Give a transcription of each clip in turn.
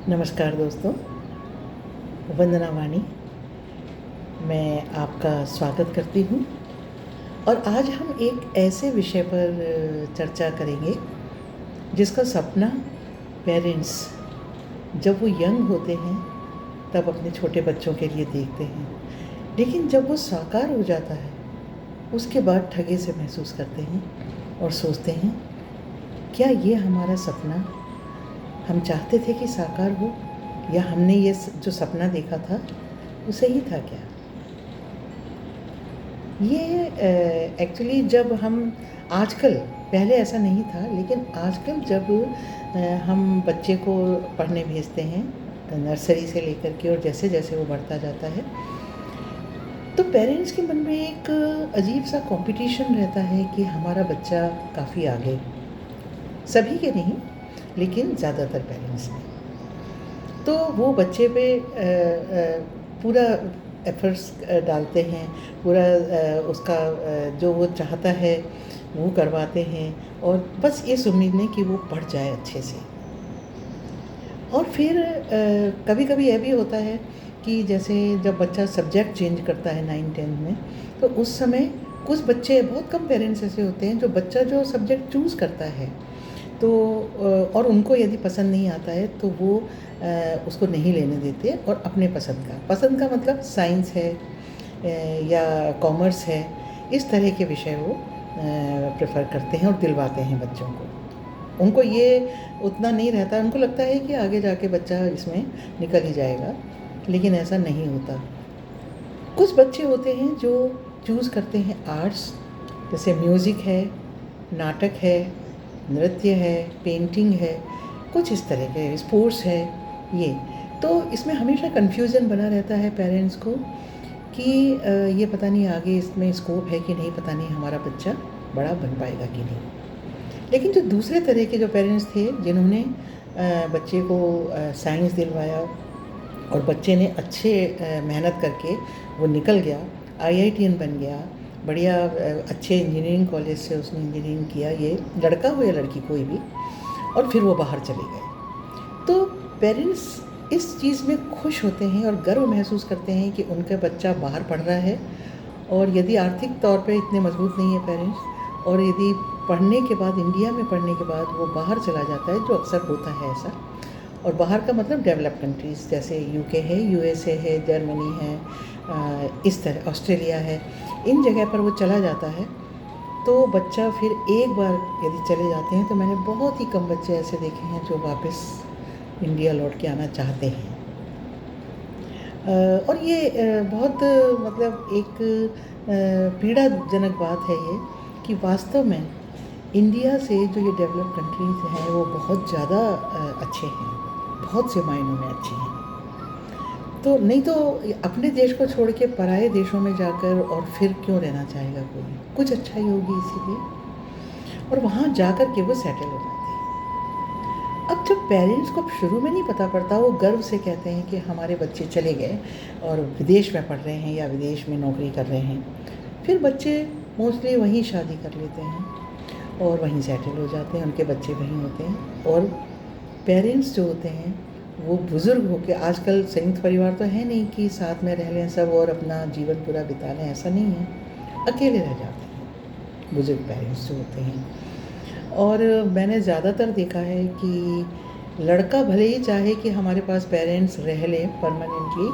नमस्कार दोस्तों, वंदना वाणी। मैं आपका स्वागत करती हूँ और आज हम एक ऐसे विषय पर चर्चा करेंगे जिसका सपना पेरेंट्स जब वो यंग होते हैं तब अपने छोटे बच्चों के लिए देखते हैं, लेकिन जब वो साकार हो जाता है उसके बाद ठगे से महसूस करते हैं और सोचते हैं, क्या ये हमारा सपना हम चाहते थे कि साकार हो, या हमने ये जो सपना देखा था वो सही था क्या। ये एक्चुअली जब हम आजकल, पहले ऐसा नहीं था, लेकिन आजकल जब हम बच्चे को पढ़ने भेजते हैं नर्सरी से लेकर के, और जैसे जैसे वो बढ़ता जाता है तो पेरेंट्स के मन में एक अजीब सा कंपटीशन रहता है कि हमारा बच्चा काफ़ी आगे, सभी के नहीं लेकिन ज़्यादातर पेरेंट्स में, तो वो बच्चे पे पूरा एफर्ट्स डालते हैं, पूरा उसका जो वो चाहता है वो करवाते हैं, और बस इस उम्मीद में कि वो पढ़ जाए अच्छे से। और फिर कभी कभी यह भी होता है कि जैसे जब बच्चा सब्जेक्ट चेंज करता है 9-10 में, तो उस समय कुछ बच्चे, बहुत कम पेरेंट्स ऐसे होते हैं जो बच्चा जो सब्जेक्ट चूज़ करता है तो और उनको यदि पसंद नहीं आता है तो वो उसको नहीं लेने देते, और अपने पसंद का मतलब साइंस है या कॉमर्स है, इस तरह के विषय वो प्रेफर करते हैं और दिलवाते हैं बच्चों को। उनको ये उतना नहीं रहता, उनको लगता है कि आगे जाके बच्चा इसमें निकल ही जाएगा, लेकिन ऐसा नहीं होता। कुछ बच्चे होते हैं जो चूज़ करते हैं आर्ट्स, जैसे म्यूज़िक है, नाटक है, नृत्य है, पेंटिंग है, कुछ इस तरह के, स्पोर्ट्स है। ये तो इसमें हमेशा कन्फ्यूज़न बना रहता है पेरेंट्स को कि ये पता नहीं आगे इसमें स्कोप है कि नहीं, पता नहीं हमारा बच्चा बड़ा बन पाएगा कि नहीं। लेकिन जो दूसरे तरह के जो पेरेंट्स थे जिन्होंने बच्चे को साइंस दिलवाया और बच्चे ने अच्छे मेहनत करके वो निकल गया, IITian बन गया, बढ़िया अच्छे इंजीनियरिंग कॉलेज से उसने इंजीनियरिंग किया, ये लड़का हो या लड़की कोई भी, और फिर वो बाहर चले गए, तो पेरेंट्स इस चीज़ में खुश होते हैं और गर्व महसूस करते हैं कि उनका बच्चा बाहर पढ़ रहा है। और यदि आर्थिक तौर पे इतने मजबूत नहीं है पेरेंट्स, और यदि पढ़ने के बाद, इंडिया में पढ़ने के बाद वो बाहर चला जाता है, जो अक्सर होता है ऐसा, और बाहर का मतलब डेवलप कंट्रीज़ जैसे UK है, USA है, जर्मनी है, इस तरह ऑस्ट्रेलिया है, इन जगह पर वो चला जाता है, तो बच्चा फिर एक बार यदि चले जाते हैं, तो मैंने बहुत ही कम बच्चे ऐसे देखे हैं जो वापस इंडिया लौट के आना चाहते हैं। और ये बहुत मतलब एक पीड़ाजनक बात है ये, कि वास्तव में इंडिया से जो ये डेवलप कंट्रीज़ हैं वो बहुत ज़्यादा अच्छे हैं, बहुत से मायनों में अच्छे हैं। तो नहीं तो अपने देश को छोड़ के पराए देशों में जाकर और फिर क्यों रहना चाहेगा कोई, कुछ अच्छा ही होगी इसीलिए, और वहाँ जाकर के वो सेटल हो जाते हैं। अब जब पेरेंट्स को शुरू में नहीं पता पड़ता, वो गर्व से कहते हैं कि हमारे बच्चे चले गए और विदेश में पढ़ रहे हैं या विदेश में नौकरी कर रहे हैं, फिर बच्चे मोस्टली वहीं शादी कर लेते हैं और वहीं सेटल हो जाते हैं, उनके बच्चे वहीं होते हैं, और पेरेंट्स जो होते हैं वो बुज़ुर्ग होकर, आजकल संयुक्त परिवार तो है नहीं कि साथ में रह लें सब और अपना जीवन पूरा बिता लें, ऐसा नहीं है, अकेले रह जाते हैं बुज़ुर्ग पेरेंट्स जो होते हैं। और मैंने ज़्यादातर देखा है कि लड़का भले ही चाहे कि हमारे पास पेरेंट्स रह लें परमानेंटली,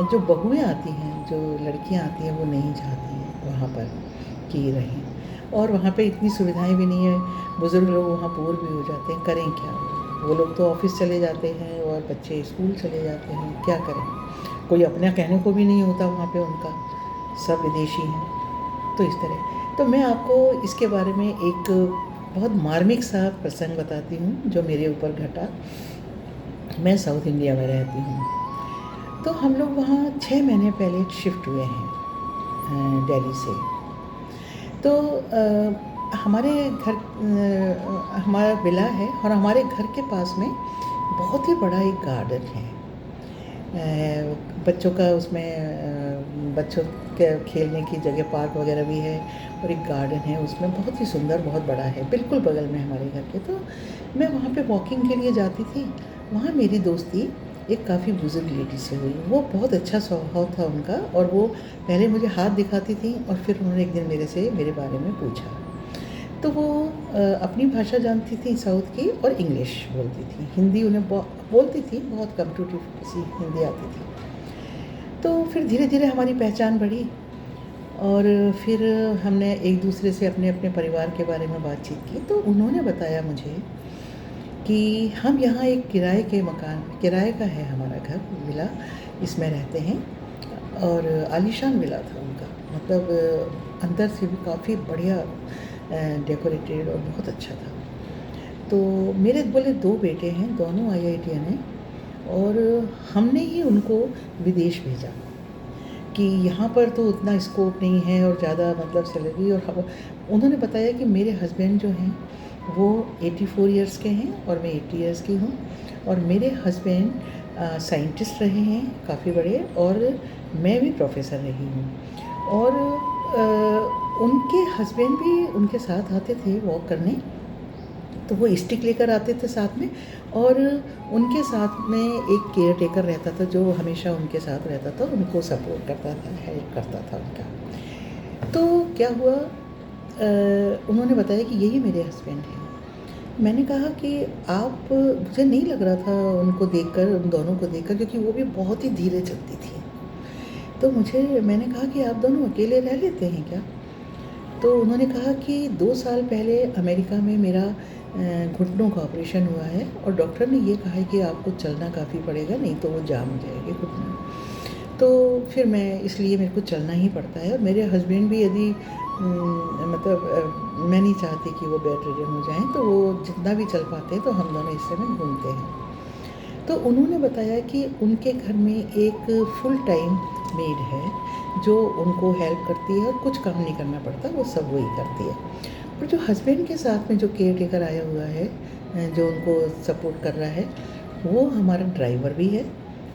जो बहुएँ आती हैं, जो लड़कियां आती हैं, वो नहीं चाहती हैं वहाँ पर कि रहें, और वहाँ पे इतनी सुविधाएं भी नहीं है, बुज़ुर्ग लोग वहाँ बोर भी हो जाते हैं, करें क्या, वो लोग तो ऑफिस चले जाते हैं और बच्चे स्कूल चले जाते हैं, क्या करें, कोई अपना कहने को भी नहीं होता वहाँ पे उनका, सब विदेशी हैं। तो इस तरह, तो मैं आपको इसके बारे में एक बहुत मार्मिक सा प्रसंग बताती हूँ जो मेरे ऊपर घटा। मैं साउथ इंडिया में रहती हूँ, तो हम लोग वहाँ 6 महीने पहले शिफ्ट हुए हैं दिल्ली से। तो हमारे घर, हमारा विला है और हमारे घर के पास में बहुत ही बड़ा एक गार्डन है, बच्चों का उसमें बच्चों के खेलने की जगह, पार्क वगैरह भी है, और एक गार्डन है उसमें, बहुत ही सुंदर, बहुत बड़ा है, बिल्कुल बगल में हमारे घर के। तो मैं वहाँ पे वॉकिंग के लिए जाती थी वहाँ मेरी दोस्ती एक काफ़ी बुज़ुर्ग लेडी से हुई। वो बहुत अच्छा स्वभाव था उनका, और वो पहले मुझे हाथ दिखाती थीं और फिर उन्होंने एक दिन मेरे से मेरे बारे में पूछा। तो वो अपनी भाषा जानती थी साउथ की, और इंग्लिश बोलती थी। हिंदी उन्हें बोलती थी, बहुत कम टू सी हिंदी आती थी। तो फिर धीरे-धीरे हमारी पहचान बढ़ी, और फिर हमने एक दूसरे से अपने अपने परिवार के बारे में बातचीत की। तो उन्होंने बताया मुझे कि हम यहाँ एक किराए का है हमारा घर, विला, इसमें रहते हैं, और आलीशान विला था उनका, मतलब अंदर से भी काफ़ी बढ़िया डेकोरेटेड और बहुत अच्छा था। तो मेरे बोले 2 बेटे हैं, दोनों IITian हैं, और हमने ही उनको विदेश भेजा कि यहाँ पर तो उतना स्कोप नहीं है और ज़्यादा मतलब सैलरी। और उन्होंने बताया कि मेरे हस्बैंड जो हैं वो 84 इयर्स के हैं और मैं 80 इयर्स की हूँ, और मेरे हस्बैंड साइंटिस्ट रहे हैं काफ़ी बड़े, और मैं भी प्रोफेसर रही हूँ। और उनके हस्बैंड भी उनके साथ आते थे वॉक करने, तो वो स्टिक लेकर आते थे साथ में, और उनके साथ में एक केयर टेकर रहता था जो हमेशा उनके साथ रहता था, उनको सपोर्ट करता था, हेल्प करता था उनका। तो क्या हुआ, उन्होंने बताया कि यही मेरे हस्बैंड हैं। मैंने कहा कि मुझे नहीं लग रहा था उनको देखकर, उन दोनों को देखकर, क्योंकि वो भी बहुत ही धीरे चलती थी। तो मैंने कहा कि आप दोनों अकेले रह लेते हैं क्या? तो उन्होंने कहा कि 2 साल पहले अमेरिका में मेरा घुटनों का ऑपरेशन हुआ है, और डॉक्टर ने ये कहा है कि आपको चलना काफ़ी पड़ेगा, नहीं तो वो जाम हो जाएगी घुटना। तो फिर इसलिए मेरे को चलना ही पड़ता है, और मेरे हस्बैंड भी यदि मैं नहीं चाहती कि वो बेड रिडन हो जाएं, तो वो जितना भी चल पाते हैं तो हम दोनों इस समय घूमते हैं। तो उन्होंने बताया कि उनके घर में एक फुल टाइम मेड है जो उनको हेल्प करती है, और कुछ काम नहीं करना पड़ता, वो सब वही करती है। और जो हस्बैंड के साथ में जो केयर टेकर आया हुआ है, जो उनको सपोर्ट कर रहा है, वो हमारा ड्राइवर भी है,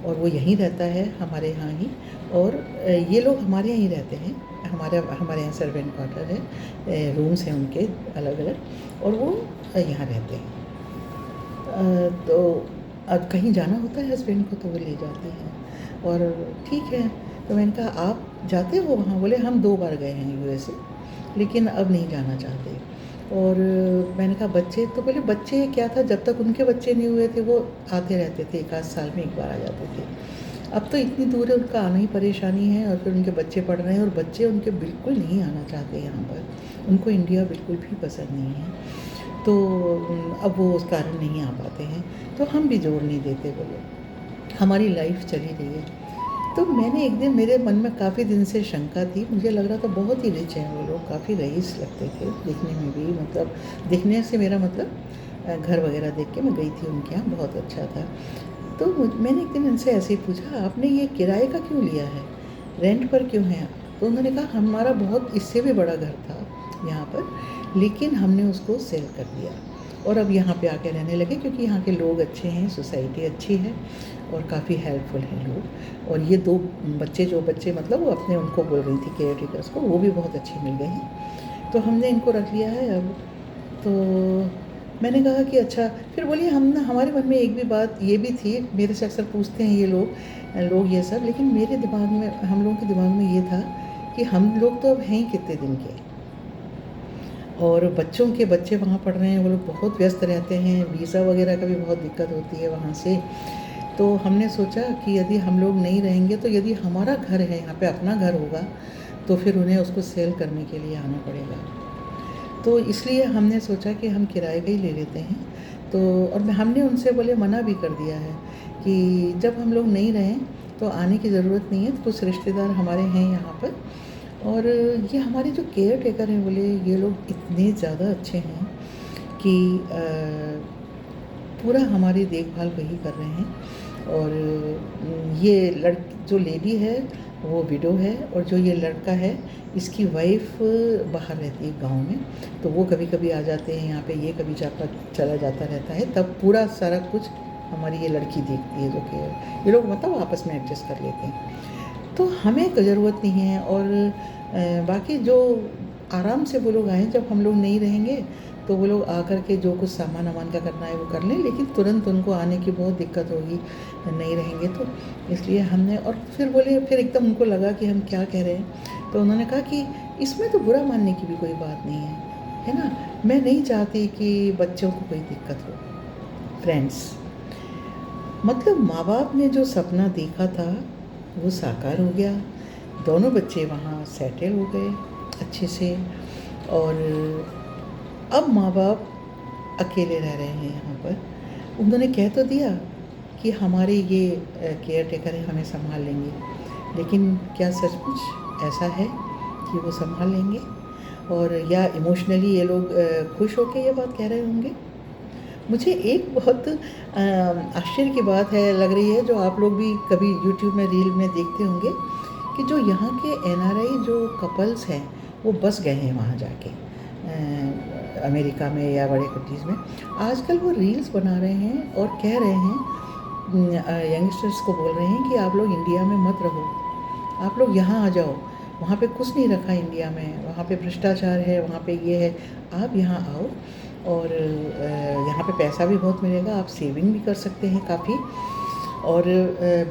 और वो यहीं रहता है हमारे यहाँ ही। और ये लोग हमारे यहाँ ही रहते हैं, हमारे यहाँ सर्वेंट क्वार्टर है, रूम्स हैं उनके अलग अलग, और वो यहाँ रहते हैं। तो अब कहीं जाना होता है हस्बैंड को तो वो ले जाती हैं, और ठीक है। तो मैंने कहा आप जाते हो वहाँ? बोले हम 2 बार गए हैं USA, लेकिन अब नहीं जाना चाहते। और मैंने कहा बच्चे? तो बोले बच्चे क्या था, जब तक उनके बच्चे नहीं हुए थे वो आते रहते थे, 1 आध साल में 1 बार आ जाते थे। अब तो इतनी दूर है, उनका आना ही परेशानी है, और फिर उनके बच्चे पढ़ रहे हैं, और बच्चे उनके बिल्कुल नहीं आना चाहते यहाँ पर, उनको इंडिया बिल्कुल भी पसंद नहीं है। तो अब वो उस कारण नहीं आ पाते हैं, तो हम भी जोर नहीं देते, बोले हमारी लाइफ चली रही है। तो मैंने एक दिन, मेरे मन में काफ़ी दिन से शंका थी, मुझे लग रहा था बहुत ही रिच हैं वो लोग, काफ़ी रईस लगते थे दिखने में भी, मतलब दिखने से मेरा मतलब घर वगैरह देख के मैं गई थी उनके यहाँ, बहुत अच्छा था। तो मैंने एक दिन उनसे ऐसे ही पूछा, आपने ये किराए का क्यों लिया है, रेंट पर क्यों है? तो उन्होंने कहा हमारा बहुत इससे भी बड़ा घर था यहाँ पर, लेकिन हमने उसको सेल कर दिया, और अब यहाँ पे आके रहने लगे, क्योंकि यहाँ के लोग अच्छे हैं, सोसाइटी अच्छी है, और काफ़ी हेल्पफुल हैं लोग। और ये 2 बच्चे मतलब वो अपने उनको बोल रही थी केयर टेकर्स को, वो भी बहुत अच्छे मिल गए हैं, तो हमने इनको रख लिया है अब। तो मैंने कहा कि अच्छा। फिर बोलिए हमारे मन में एक भी बात ये भी थी, मेरे से अक्सर पूछते हैं ये लोग ये सब, लेकिन मेरे दिमाग में, हम लोगों के दिमाग में ये था कि हम लोग तो अब हैं ही कितने दिन के, और बच्चों के बच्चे वहाँ पढ़ रहे हैं, वो लोग बहुत व्यस्त रहते हैं, वीज़ा वगैरह का भी बहुत दिक्कत होती है वहाँ से। तो हमने सोचा कि यदि हम लोग नहीं रहेंगे, तो यदि हमारा घर है यहाँ पे, अपना घर होगा, तो फिर उन्हें उसको सेल करने के लिए आना पड़ेगा। तो इसलिए हमने सोचा कि हम किराए का ही ले लेते हैं। तो और हमने उनसे बोले मना भी कर दिया है कि जब हम लोग नहीं रहें तो आने की ज़रूरत नहीं है, तो कुछ रिश्तेदार हमारे हैं यहाँ पर, और ये हमारे जो केयर टेकर हैं, बोले ये लोग इतने ज़्यादा अच्छे हैं कि पूरा हमारी देखभाल वही कर रहे हैं। और ये जो लेडी है वो विडो है, और जो ये लड़का है इसकी वाइफ बाहर रहती है गांव में, तो वो कभी कभी आ जाते हैं यहाँ पे, ये कभी चला जाता रहता है, तब पूरा सारा कुछ हमारी ये लड़की देखती है, जो कि ये लोग मतलब आपस में एडजस्ट कर लेते हैं, तो हमें कोई ज़रूरत नहीं है। और बाकी जो आराम से वो लोग आएँ, जब हम लोग नहीं रहेंगे तो वो लोग आकर के जो कुछ सामान वामान का करना है वो कर लें, लेकिन तुरंत उनको आने की बहुत दिक्कत होगी, नहीं रहेंगे तो। इसलिए हमने, और फिर बोले, फिर एकदम उनको लगा कि हम क्या कह रहे हैं, तो उन्होंने कहा कि इसमें तो बुरा मानने की भी कोई बात नहीं है ना। मैं नहीं चाहती कि बच्चों को कोई दिक्कत हो। फ्रेंड्स, मतलब माँ बाप ने जो सपना देखा था वो साकार हो गया। दोनों बच्चे वहाँ सेटल हो गए अच्छे से, और अब माँ बाप अकेले रह रहे हैं यहाँ पर। उन्होंने कह तो दिया कि हमारे ये केयर टेकर हैं, हमें संभाल लेंगे, लेकिन क्या सचमुच ऐसा है कि वो संभाल लेंगे? और या इमोशनली ये लोग खुश होकर ये बात कह रहे होंगे? मुझे एक बहुत आश्चर्य की बात है, लग रही है, जो आप लोग भी कभी यूट्यूब में रील में देखते होंगे, कि जो यहाँ के एनआरआई जो कपल्स हैं वो बस गए हैं वहाँ जाके अमेरिका में या बड़े कंट्रीज़ में। आजकल वो रील्स बना रहे हैं और कह रहे हैं, यंगस्टर्स को बोल रहे हैं कि आप लोग इंडिया में मत रहो, आप लोग यहाँ आ जाओ, वहाँ पे कुछ नहीं रखा इंडिया में, वहाँ पे भ्रष्टाचार है, वहाँ पे ये है, आप यहाँ आओ और यहाँ पे पैसा भी बहुत मिलेगा, आप सेविंग भी कर सकते हैं काफ़ी, और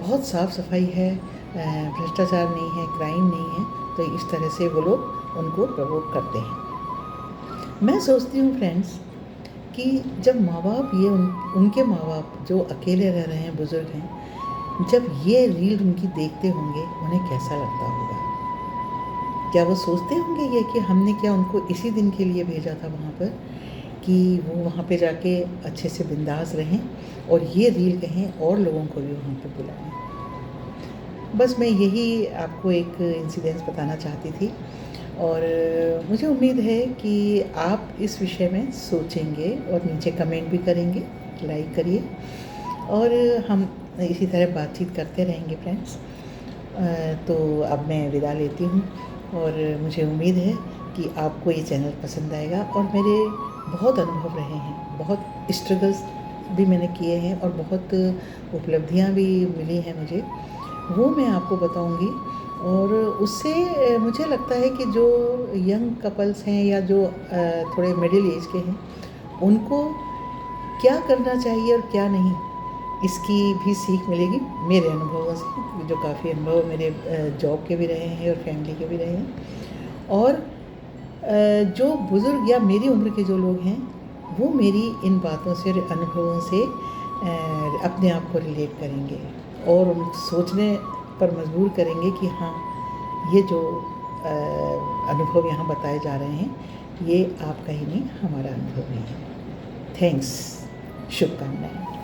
बहुत साफ़ सफाई है, भ्रष्टाचार नहीं है, क्राइम नहीं है। तो इस तरह से वो लोग उनको प्रवोक करते हैं। मैं सोचती हूँ फ्रेंड्स कि जब माँ बाप ये उनके माँ बाप जो अकेले रह रहे हैं, बुज़ुर्ग हैं, जब ये रील उनकी देखते होंगे, उन्हें कैसा लगता होगा? क्या वो सोचते होंगे ये कि हमने क्या उनको इसी दिन के लिए भेजा था वहाँ पर, कि वो वहाँ पे जाके अच्छे से बिंदास रहें और ये रील कहें और लोगों को भी वहाँ पे बुलाएं। बस मैं यही आपको एक इंसिडेंस बताना चाहती थी, और मुझे उम्मीद है कि आप इस विषय में सोचेंगे और नीचे कमेंट भी करेंगे, लाइक करिए, और हम इसी तरह बातचीत करते रहेंगे फ्रेंड्स। तो अब मैं विदा लेती हूँ, और मुझे उम्मीद है कि आपको ये चैनल पसंद आएगा। और मेरे बहुत अनुभव रहे हैं, बहुत स्ट्रगल्स भी मैंने किए हैं, और बहुत उपलब्धियाँ भी मिली हैं मुझे, वो मैं आपको बताऊंगी। और उससे मुझे लगता है कि जो यंग कपल्स हैं या जो थोड़े मिडिल एज के हैं, उनको क्या करना चाहिए और क्या नहीं, इसकी भी सीख मिलेगी मेरे अनुभवों से, जो काफ़ी अनुभव मेरे जॉब के भी रहे हैं और फैमिली के भी रहे हैं। और जो बुज़ुर्ग या मेरी उम्र के जो लोग हैं, वो मेरी इन बातों से और अनुभवों से अपने आप को रिलेट करेंगे और उन सोचने पर मजबूर करेंगे कि हाँ, ये जो अनुभव यहाँ बताए जा रहे हैं, ये आपका ही नहीं, हमारा अनुभव ही है। थैंक्स, शुभकामनाएं।